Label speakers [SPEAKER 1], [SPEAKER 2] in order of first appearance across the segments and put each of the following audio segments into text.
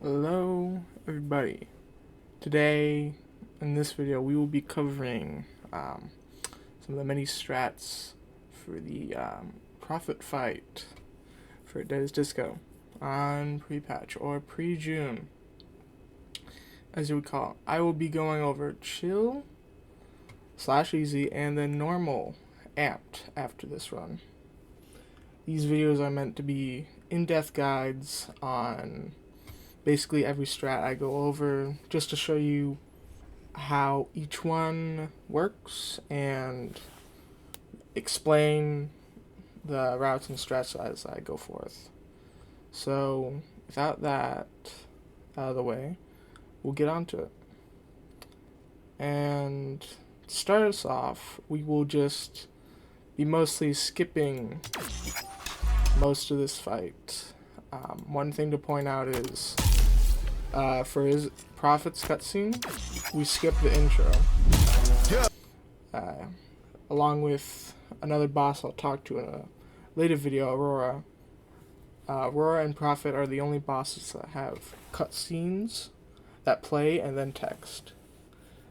[SPEAKER 1] Hello everybody. Today in this video we will be covering some of the many strats for the profit fight for Dead's Disco on pre-patch or pre-June, as you would call it. I will be going over chill / easy and then normal amped after this run. These videos are meant to be in-depth guides on basically every strat I go over, just to show you how each one works and explain the routes and strats as I go forth. So without that out of the way, we'll get on to it. And to start us off, we will just be mostly skipping most of this fight. One thing to point out is for his Prophet's cutscene, we skip the intro. Along with another boss I'll talk to in a later video, Aurora. Aurora and Prophet are the only bosses that have cutscenes that play and then text.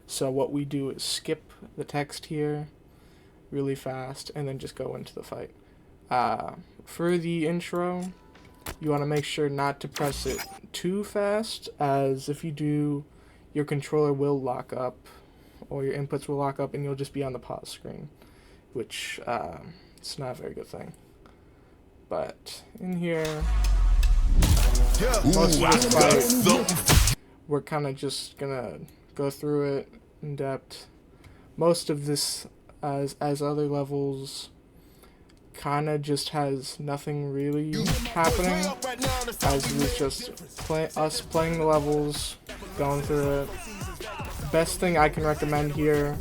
[SPEAKER 1] So what we do is skip the text here really fast and then just go into the fight. For the intro, you want to make sure not to press it too fast, as if you do, your controller will lock up, or your inputs will lock up, and you'll just be on the pause screen, which it's not a very good thing. But in here, most of this fight, we're kind of just gonna go through it in depth. Most of this, as other levels, kind of just has nothing really happening, as it was just us playing the levels, going through it. The best thing I can recommend here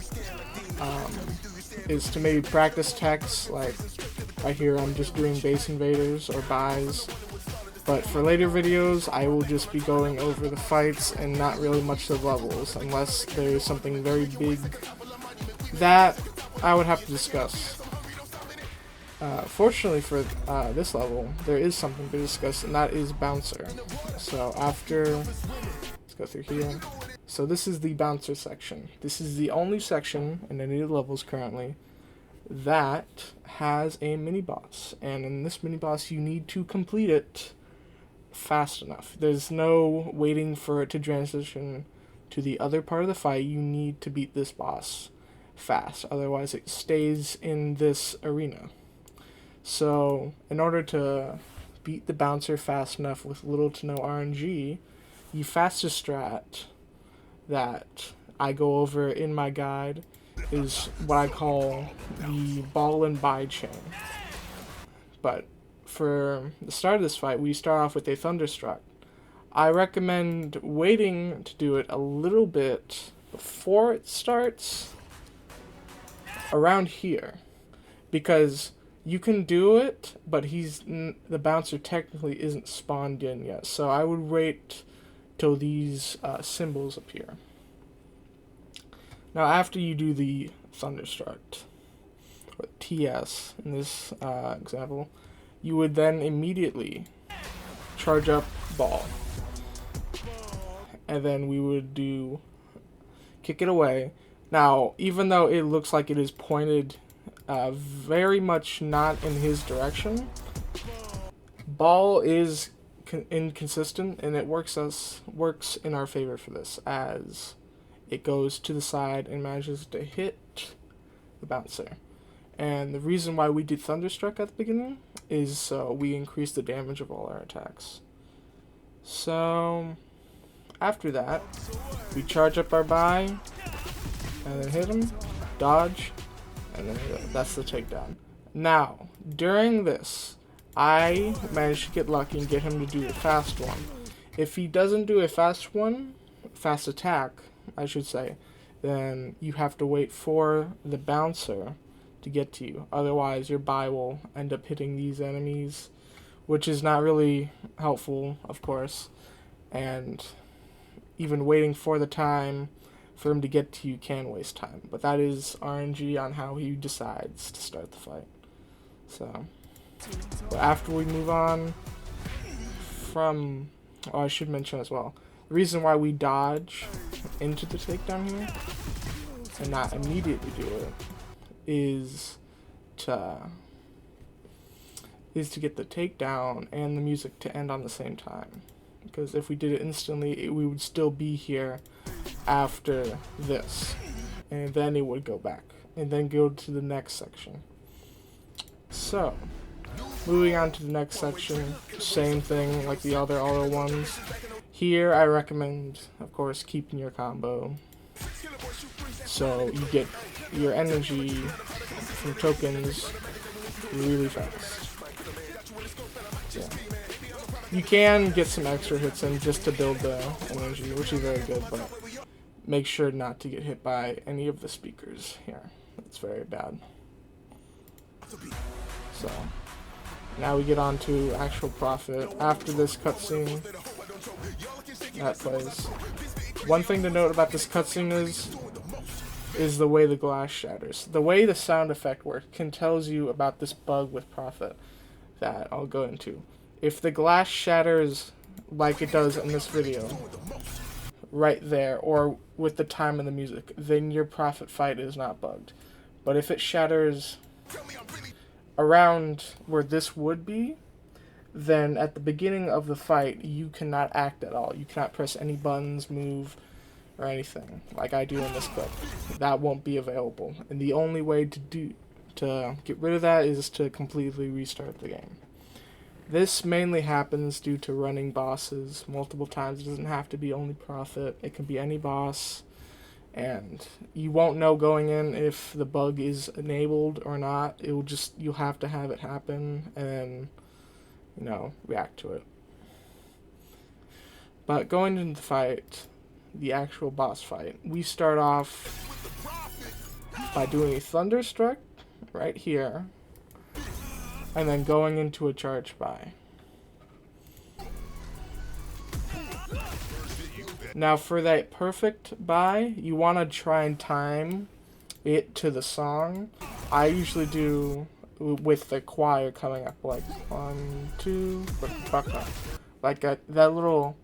[SPEAKER 1] is to maybe practice techs, like right here I'm just doing base invaders or buys, but for later videos I will just be going over the fights and not really much of the levels, unless there's something very big that I would have to discuss. Fortunately for this level, there is something to discuss, and that is Bouncer. So let's go through here. So this is the Bouncer section. This is the only section in any of the levels currently that has a mini-boss. And in this mini-boss, you need to complete it fast enough. There's no waiting for it to transition to the other part of the fight. You need to beat this boss fast, otherwise it stays in this arena. So, in order to beat the Bouncer fast enough with little to no RNG, the fastest strat that I go over in my guide is what I call the ball and buy chain. But for the start of this fight, we start off with a Thunderstruck. I recommend waiting to do it a little bit before it starts, around here, because you can do it, but the Bouncer technically isn't spawned in yet. So I would wait till these symbols appear. Now after you do the Thunderstruck, or TS in this example, you would then immediately charge up Ball. And then we would do Kick It Away. Now, even though it looks like it is pointed very much not in his direction, Ball is inconsistent, and it works in our favor for this, as it goes to the side and manages to hit the Bouncer. And the reason why we did Thunderstruck at the beginning is so we increase the damage of all our attacks. So after that, we charge up our buy and then hit him, dodge, and then that's the takedown. Now, during this, I managed to get lucky and get him to do a fast one. If he doesn't do a fast attack, I should say, then you have to wait for the Bouncer to get to you. Otherwise, your buy will end up hitting these enemies, which is not really helpful, of course. And even waiting for the time for him to get to you can waste time, but that is RNG on how he decides to start the fight. So, but after we move on from Oh, I should mention as well, the reason why we dodge into the takedown here and not immediately do it is to get the takedown and the music to end on the same time. Because if we did it instantly, we would still be here after this. And then it would go back. And then go to the next section. So, moving on to the next section, same thing like the other auto ones. Here I recommend, of course, keeping your combo. So you get your energy from tokens really fast. Yeah. You can get some extra hits in just to build the energy, which is very good, but make sure not to get hit by any of the speakers here. That's very bad. So, now we get on to actual profit. After this cutscene that plays. One thing to note about this cutscene is the way the glass shatters. The way the sound effect works tells you about this bug with profit that I'll go into. If the glass shatters like it does in this video, right there, or with the time of the music, then your profit fight is not bugged. But if it shatters around where this would be, then at the beginning of the fight, you cannot act at all. You cannot press any buttons, move, or anything, like I do in this clip. That won't be available. And the only way to get rid of that is to completely restart the game. This mainly happens due to running bosses multiple times. It doesn't have to be only Prophet. It can be any boss. And you won't know going in if the bug is enabled or not. You'll have to have it happen and then, react to it. But going into the fight, the actual boss fight, we start off by doing a Thunderstruck right here, and then going into a charge buy. Now for that perfect buy, you want to try and time it to the song. I usually do with the choir coming up, like 1, 2, like that little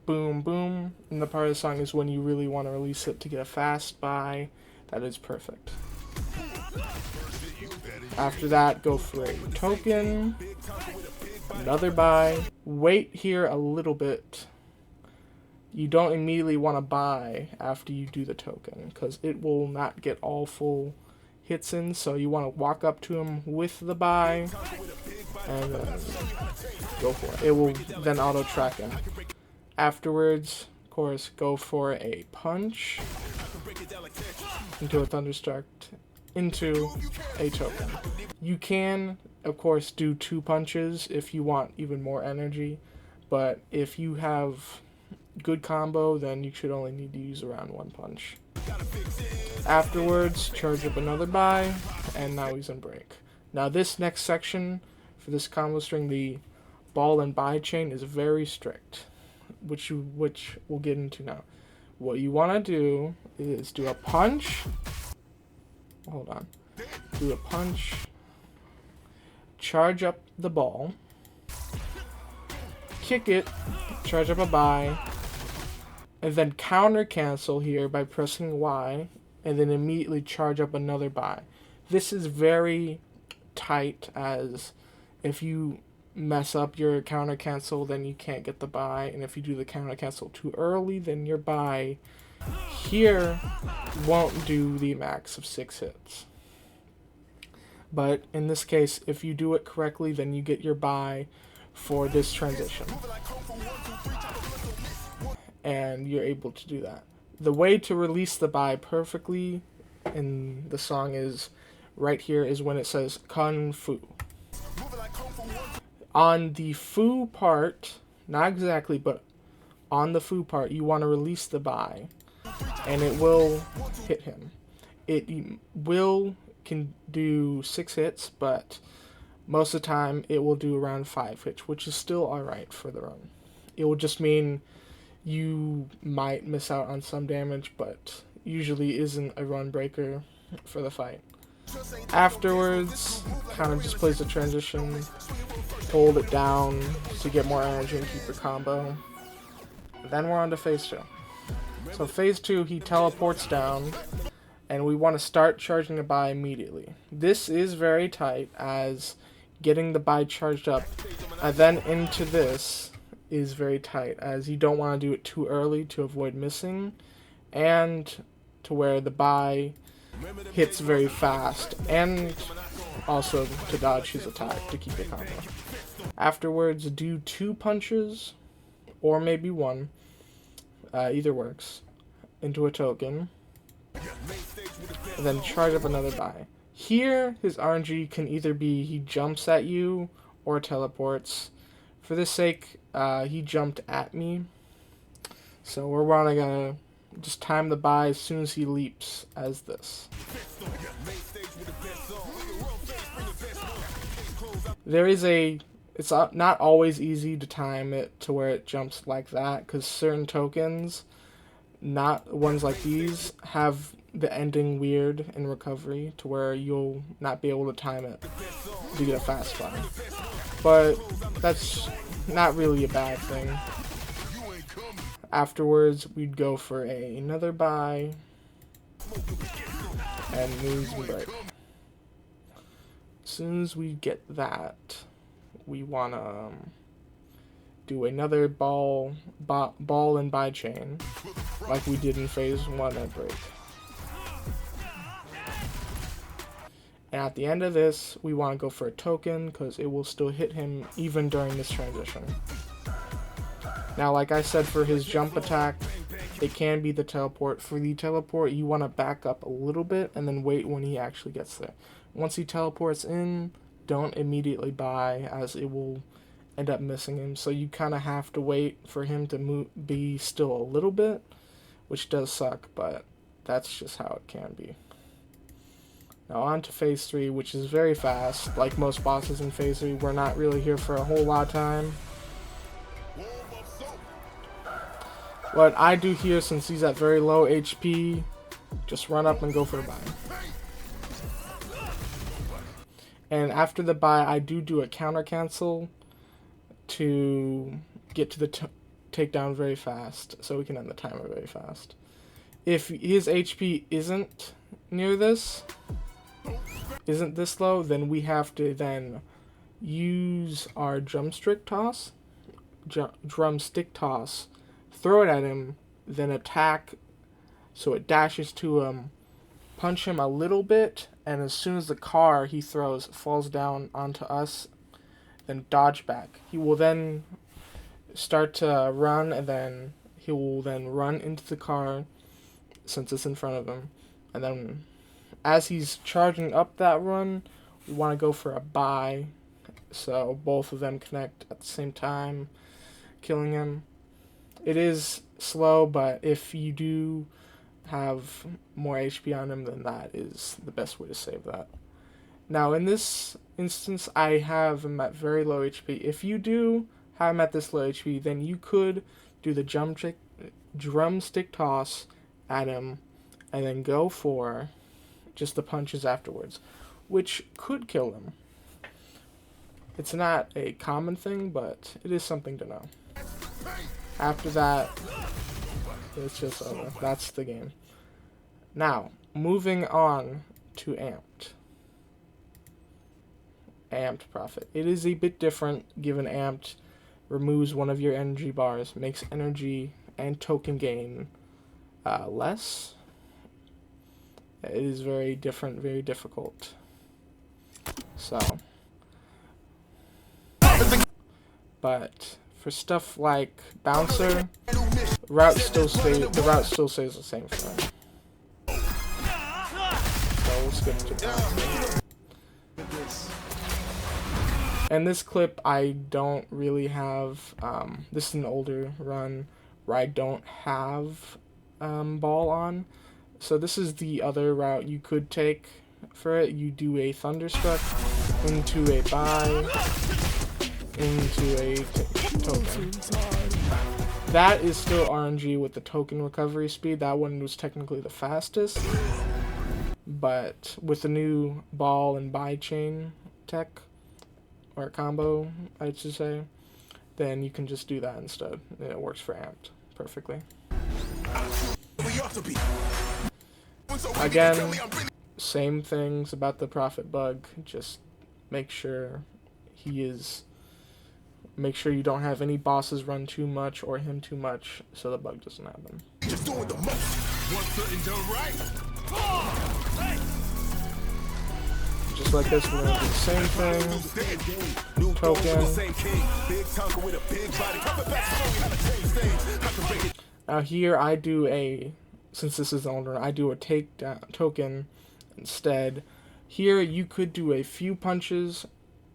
[SPEAKER 1] boom boom in the part of the song is when you really want to release it to get a fast buy. That is perfect. After that, go for a token, another buy. Wait here a little bit. You don't immediately want to buy after you do the token, because it will not get all full hits in, so you want to walk up to him with the buy, and then go for it. It will then auto-track him. Afterwards, of course, go for a punch into a Thunderstruck, into a token. You can, of course, do 2 punches if you want even more energy, but if you have good combo, then you should only need to use around 1 punch. Afterwards, charge up another buy, and now he's on break. Now this next section for this combo string, the ball and buy chain, is very strict, which we'll get into now. What you want to do is do a punch. Hold on. Do a punch. Charge up the ball. Kick it. Charge up a buy. And then counter cancel here by pressing Y. And then immediately charge up another buy. This is very tight, as if you mess up your counter cancel, then you can't get the buy, and if you do the counter cancel too early, then your buy here won't do the max of 6 hits. But in this case, if you do it correctly, then you get your buy for this transition, and you're able to do that. The way to release the buy perfectly in the song is right here, is when it says Kung Fu. On the Fu part, not exactly, but on the Fu part, you want to release the buy, and it will hit him. It can do 6 hits, but most of the time it will do around 5 hits, which is still alright for the run. It will just mean you might miss out on some damage, but usually isn't a run breaker for the fight. Afterwards, kind of just plays the transition, hold it down to get more energy and keep your combo. Then we're on to phase 2. So phase 2, he teleports down, and we want to start charging the buy immediately. This is very tight, as getting the buy charged up and then into this is very tight, as you don't want to do it too early to avoid missing, and to where the buy hits very fast, and also to dodge his attack to keep your combo. Afterwards, do 2 punches, or maybe 1, either works, into a token, and then charge up another buy. Here, his RNG can either be he jumps at you or teleports. For this sake, he jumped at me, so we're gonna just time the buy as soon as he leaps as this. There is it's not always easy to time it to where it jumps like that, because certain tokens, not ones like these, have the ending weird in recovery to where you'll not be able to time it to get a fast buy. But that's not really a bad thing. Afterwards, we'd go for another buy and moves and break. As soon as we get that, we want to do another ball and buy chain like we did in phase 1 at break. And at the end of this, we want to go for a token because it will still hit him even during this transition. Now, like I said, for his jump attack, it can be the teleport. For the teleport, you want to back up a little bit and then wait when he actually gets there. Once he teleports in, don't immediately buy, as it will end up missing him. So you kind of have to wait for him to be still a little bit, which does suck, but that's just how it can be. Now on to phase 3, which is very fast. Like most bosses in phase 3, we're not really here for a whole lot of time. What I do here, since he's at very low HP, just run up and go for a buy. And after the buy, I do a counter cancel to get to the takedown very fast, so we can end the timer very fast. If his HP isn't near this, isn't this low, then we have to then use our drumstick toss, throw it at him, then attack so it dashes to him, punch him a little bit, and as soon as the car he throws falls down onto us, then dodge back. He will then start to run, and then he will then run into the car since it's in front of him, and then as he's charging up that run, we want to go for a buy, so both of them connect at the same time, killing him. It is slow, but if you do have more HP on him, then that is the best way to save that. Now in this instance, I have him at very low HP. If you do have him at this low HP, then you could do the drumstick toss at him and then go for just the punches afterwards, which could kill him. It's not a common thing, but it is something to know. After that, it's just over. That's the game. Now, moving on to Amped. Amped Prophet. It is a bit different, given Amped removes one of your energy bars, makes energy and token gain less. It is very different, very difficult. So, but for stuff like Bouncer, the route still stays the same for him. So we'll skip to Bouncer. And this clip I don't really have, this is an older run where I don't have ball on. So this is the other route you could take for it. You do a Thunderstruck into a buy, into a token. That is still RNG with the token recovery speed. That one was technically the fastest. but with the new ball and buy chain tech, or combo, I should say, then you can just do that instead. And it works for amped perfectly. Again, same things about the Prophet bug, just make sure make sure you don't have any bosses run too much or him too much, so the bug doesn't happen. Just doing the most. Just like this, we're gonna do the same thing. Token. Now here I do since this is older, I do a takedown token instead. Here you could do a few punches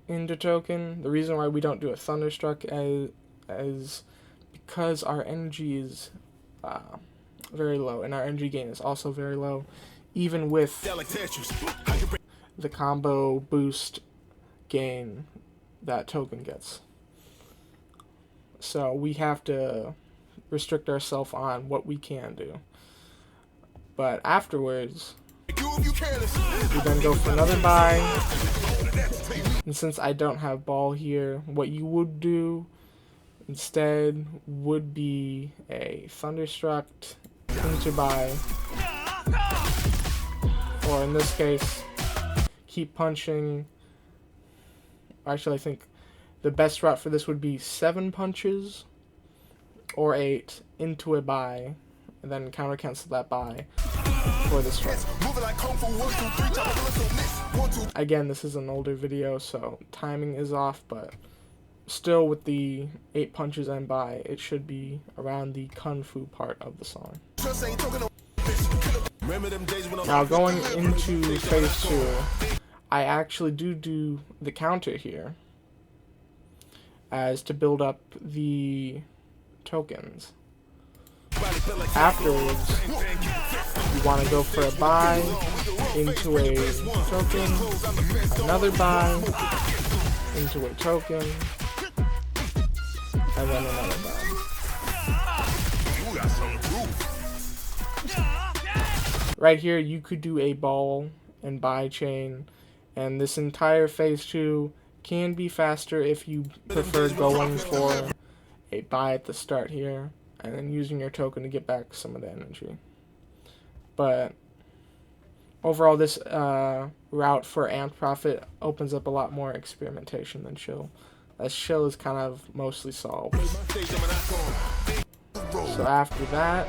[SPEAKER 1] into token. The reason why we don't do a thunderstruck is because our energy is very low, and our energy gain is also very low, even with the combo boost gain that token gets. So we have to restrict ourselves on what we can do. But afterwards, we then go for another buy. And since I don't have ball here, what you would do instead would be a thunderstruck into buy, or in this case, keep punching. Actually, I think the best route for this would be 7 punches or 8 into a buy, and then counter cancel that buy for the strike. Again, this is an older video, so timing is off, but still with the 8 punches and buy, it should be around the kung fu part of the song. Now going into phase 2, I actually do the counter here as to build up the tokens. Afterwards, you want to go for a buy into a token, another buy into a token, and then another buy. Right here, you could do a ball and buy chain, and this entire phase 2 can be faster if you prefer going for a buy at the start here, and then using your token to get back some of the energy. But overall, this route for Amped Prophet opens up a lot more experimentation than Chill, as Chill is kind of mostly solved. So after that,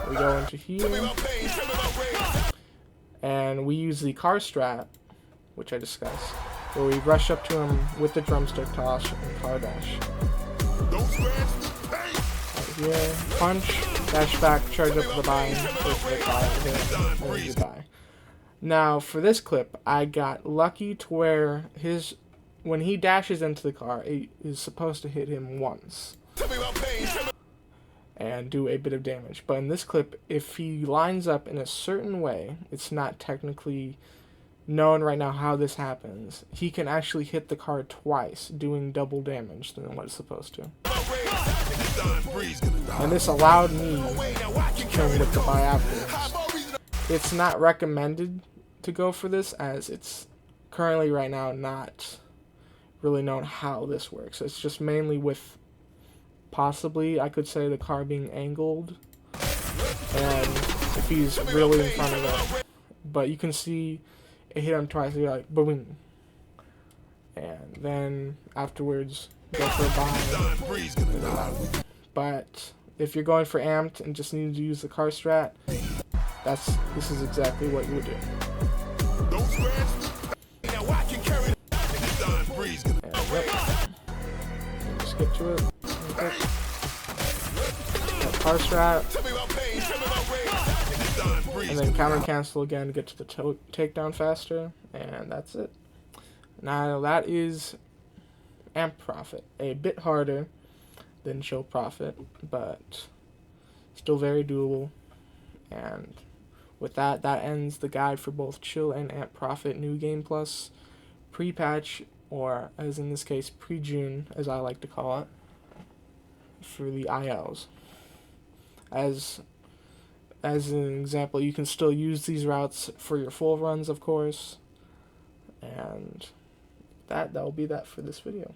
[SPEAKER 1] we go into here, and we use the car strat, which I discussed, where we rush up to him with the drumstick toss and car dash. Right here, punch, dash back, charge up the buy, go for the car, and then buy. Now, for this clip, I got lucky to where when he dashes into the car, it is supposed to hit him once and do a bit of damage. But in this clip, if he lines up in a certain way, it's not technically known right now how this happens, he can actually hit the car twice, doing double damage than what it's supposed to. And this allowed me to kill him with the buy afterwards. It's not recommended to go for this, as it's currently right now not really known how this works. It's just mainly with possibly, I could say, the car being angled, and if he's really in front of it. But you can see it hit him twice, you're like, boom. And then afterwards, go for a buy. But if you're going for amped and just need to use the car strat, this is exactly what you would do. And yep. Just get to it. Okay. Car strat, and then counter cancel again to get to the takedown faster, and that's it. Now that is Amped Prophet, a bit harder than Chill Prophet, but still very doable. And with that ends the guide for both Chill and Amped Prophet New Game Plus pre-patch, or as in this case pre-June, as I like to call it, for the ILs. As as an example, you can still use these routes for your full runs, of course. And that will be that for this video.